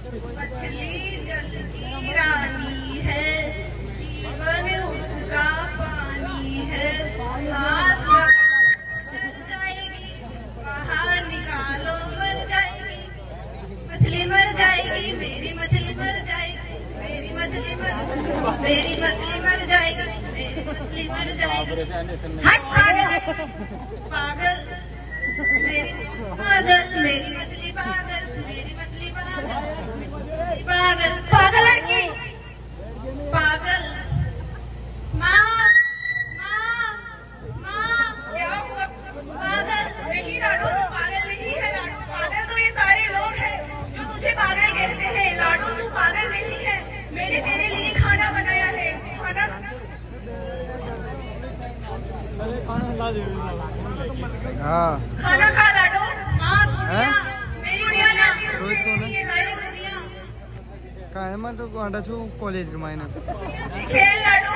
मछली जल की रानी है, जीवन उसका पानी है। हाथ जाएगी बाहर निकालो, मर जाएगी मछली, मर जाएगी मेरी मछली, मर जाएगी मेरी मछली, मेरी मछली मर जाएगी, मेरी मछली मर जाएगी। हट पागल पागल, मेरी पागल, मेरी मछली पागल, मेरी मछली पागल, पागल पागल लड़की पागल। माँ माँ माँ, क्या हुआ? पागल नहीं लाडो, तू पागल नहीं है लाडो। पागल तो ये सारे लोग हैं जो तुझे पागल कहते हैं। लाडो तू पागल नहीं है, मैंने तेरे लिए खाना बनाया है। खाना खा लाडो। हाँ मेरी गुड़िया लाती काय मैं तो आटा छू कॉलेज के मायने खेल लाडो।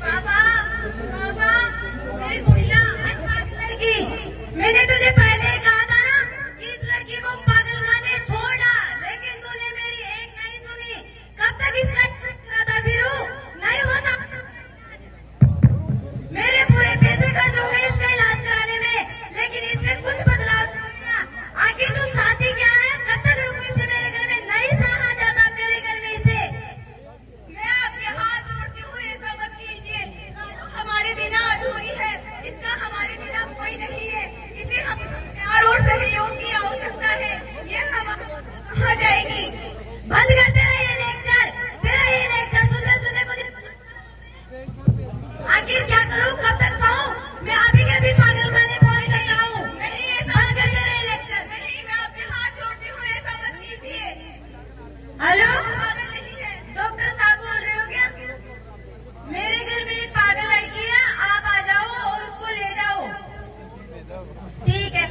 पापा पापा, मेरी गुड़िया लड़की, मैंने तुझे पहले कहा था ना कि इस लड़की को पागल माने छोड़ डाल, लेकिन तूने मेरी एक नहीं सुनी। कब तक इसका था फिरू? नहीं होता। मेरे पूरे पैसे खर्च हो गए इसका इलाज कराने में, लेकिन इसमें कुछ बदलाव नहीं आया। आखिर तुम चाहती क्या है? कब तक रुको इसे मेरे घर में? नहीं सहा जाता मेरे घर में इसे। मैं आपके हाथ जोड़ती हूँ, ऐसा मत कीजिए। हमारे बिना अधूरी है, इसका हमारे बिना कोई नहीं है। इसे हम प्यार और सहयोग की आवश्यकता है। ये हम आ जाएगी। बंद कर तेरा ये लेक्चर, तेरा ये लेक्चर सुनते सुनते मुझे आखिर क्या करूं? कब तक सहूं? मैं अभी के भी पागल खाने फोन करता हूँ। नहीं, ऐसा बंद कर तेरा ये लेक्चर। नहीं, मैं आपके हाथ जोड़ती हूँ, ऐसा मत कीजिए। हेलो, पागल नहीं है, डॉक्टर साहब बोल रहे हो क्या? मेरे घर में एक पागल लड़की है, आप आ जाओ और उसको ले जाओ। ठीक है।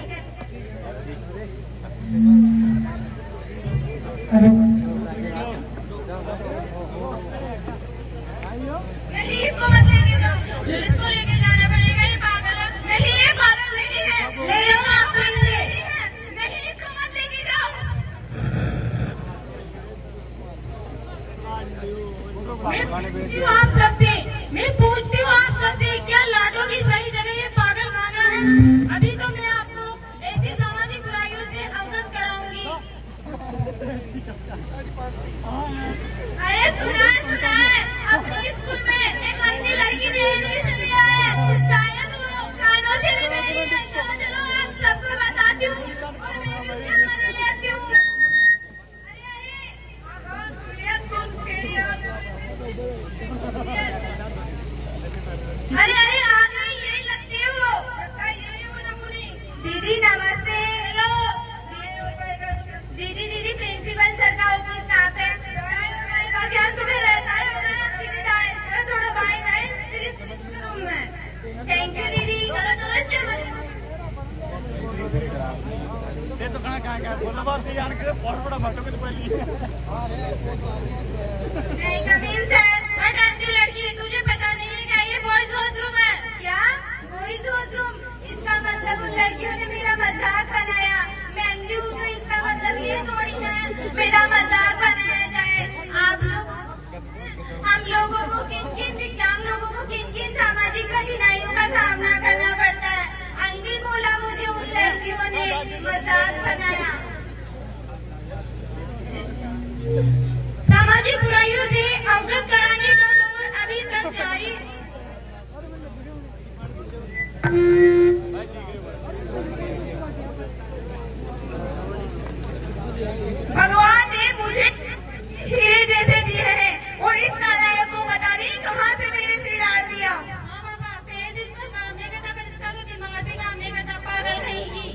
नहीं, इसको मत लेके जाओ, इसको लेके जाना पड़ेगा। ये पागल है। नहीं, ये पागल नहीं है, ले जाओ आप तो इसे। नहीं, इसको मत लेके जाओ। मैं पूछती हूँ आप सबसे, क्या लाडो की सही जगह ये पागल खाना है? अभी तो मैं आपको ऐसी सामाजिक बुराइयों से अवगत कराऊंगी। अरे सुना है, अपने स्कूल में एक अंधी लड़की ने एडमिशन लिया है। शायद वो कानों से भी मेरी है। चलो चलो, आप सबको बताती हूँ और मैं भी उसकी मदद लेती हूँ। अरे अरे, आ गई, यही लगती है वो। दीदी नमस्ते। हेलो दीदी, दीदी प्रिंसिपल सर का ऑफिस स्टाफ है। का क्या तुम्हें रहता है? सीधे जाए, थोड़ा बाएं जाए, फिर इस रूम में। थैंक यू दीदी। चलो चलो, इसके ये तो कहाँ बोला बात थी यार, बड़ा मटो के पहली। नहीं कमीन सर, बट अंधी लड़की, तुझे पता नहीं है क्या ये बॉयज वॉशरूम है? क्या बॉयज वॉशरूम? इसका मतलब उन लड़कियों ने मेरा मजाक बनाया। मैं अंधी हूँ तो इसका मतलब ये थोड़ी ना है मेरा मजाक बनाया जाए। आप लोगों को, हम लोगों को, किन विकलांग लोगों को किन सामाजिक कठिनाइयों का सामना करना पड़ता है। अंधी बोला मुझे उन लड़कियों ने मजाक बनाया। सामाजिक बुराइयों से अवगत कराने का दौर अभी तक जारी। भगवान ने मुझे हीरे जैसे दिए हैं और इस नालायक को पता नहीं कहाँ से मेरे सिर डाल दिया। हाँ बाबा, पेट इसको काम नहीं करता, पर इसका तो दिमाग भी काम नहीं करता। पागल कहेगी।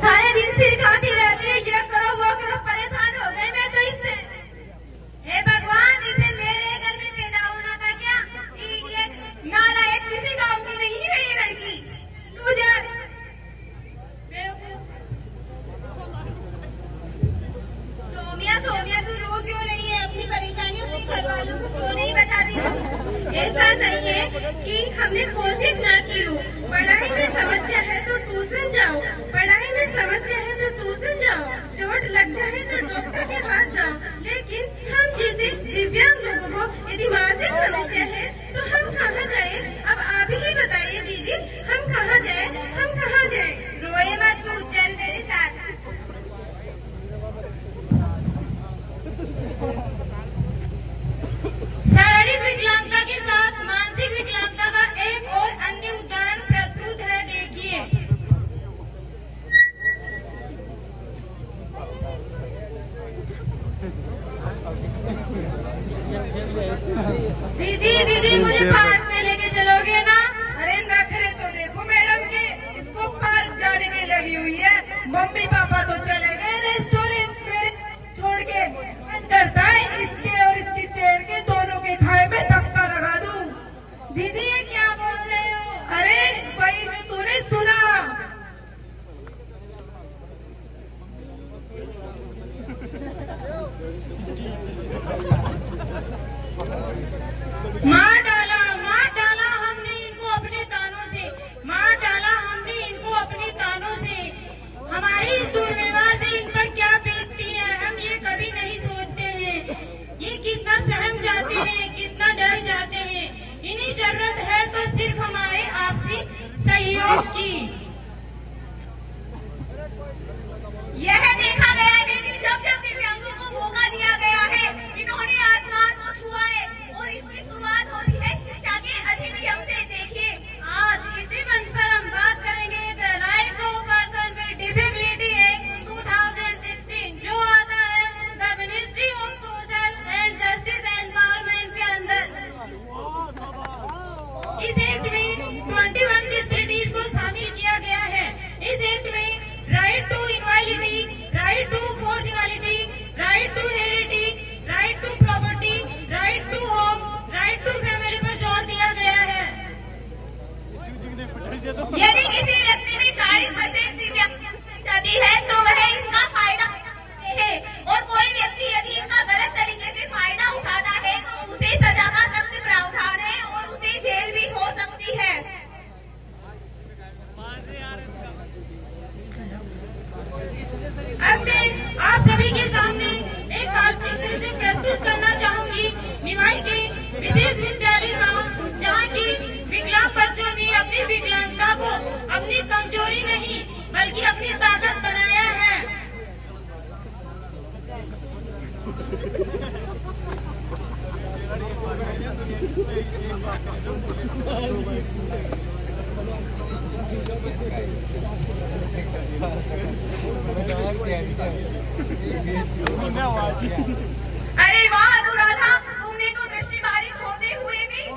सारे दिन सिर खाती रहती है, ये करो वो करो, परेशान हो गई मैं तो इससे। हे भगवान, इसे मेरे घर में पैदा होना था क्या? इडियट, नालायक, किसी काम की नहीं है ये लड़की। लूजर, अपने घर वालों को क्यों नहीं बताती हो? ऐसा नहीं है कि हमने कोशिश ना की हो। पढ़ाई में समस्या है तो ट्यूशन जाओ, पढ़ाई में समस्या है तो ट्यूशन जाओ, चोट लग जाए तो डॉक्टर के पास जाओ। लेकिन हम जैसे दिव्यांग लोगों को यदि मानसिक समस्या है तो हम कहाँ जाए? अब आप ही बताइए दीदी, हम कहाँ जाए, हम कहाँ जाए? रोए मत तू, चल मेरे साथ। शारीरिक विकलांगता के साथ मानसिक विकलांगता का एक और अन्य उदाहरण प्रस्तुत है, देखिए। दीदी दीदी मुझे पार्क में लेके चलोगे ना? अरे नखरे तो देखो मैडम के, इसको पार्क जाने में लगी हुई है। मम्मी पापा तो चले गए रेस्टोरेंट में छोड़ के। डरता है इसके और इसकी चेयर के दोनों के खाए में धक्का लगा दूं। दीदी ये क्या बोल रहे हो? अरे वही जो तूने सुना। मार डाला हमने इनको अपने तानों से, मार डाला हमने इनको अपने तानों से। हमारी इस दुर्व्यवहार से इन पर क्या बीतती है, हम ये कभी नहीं सोचते हैं। ये कितना सहम जाते हैं, कितना डर जाते हैं। इन्हें जरूरत है तो सिर्फ हमारे आपसी सहयोग की। यह देखा गया है कि जब जब दिव्यांगों को मौका दिया गया है, इन्होंने आसमान को छुआ है। और इसकी शुरुआत होती है शिक्षा के अधिनियम से। देखिए, आज इसी मंच पर हम बात करेंगे the rights of person with disability act 2016, जो आता है the ministry of social and justice empowerment के अंदर। इस एक्ट में 21 डिसेबिलिटीज को शामिल किया गया है। इस एक्ट में right to invalidity, right to fortunality, right to heredity, right to property, right to home, right to family पर जोर दिया गया है। यदि किसी व्यक्ति में 40% दिव्यांगता है तो वह इसका फायदा है, और कोई व्यक्ति यदि इसका गलत तरीके से फायदा उठाता है तो उसे सजा का सख्त प्रावधान है और उसे जेल भी हो सकती है। अब मैं आप सभी के सामने एक काल्पनिक तरह से प्रस्तुत करना चाहूंगी निवाई के विशेष विद्यालय गाँव, जहाँ की विकलांग बच्चों ने अपनी विकलांगता को अपनी कमजोरी नहीं बल्कि अपनी ताकत बनाया है। धन्यवाद।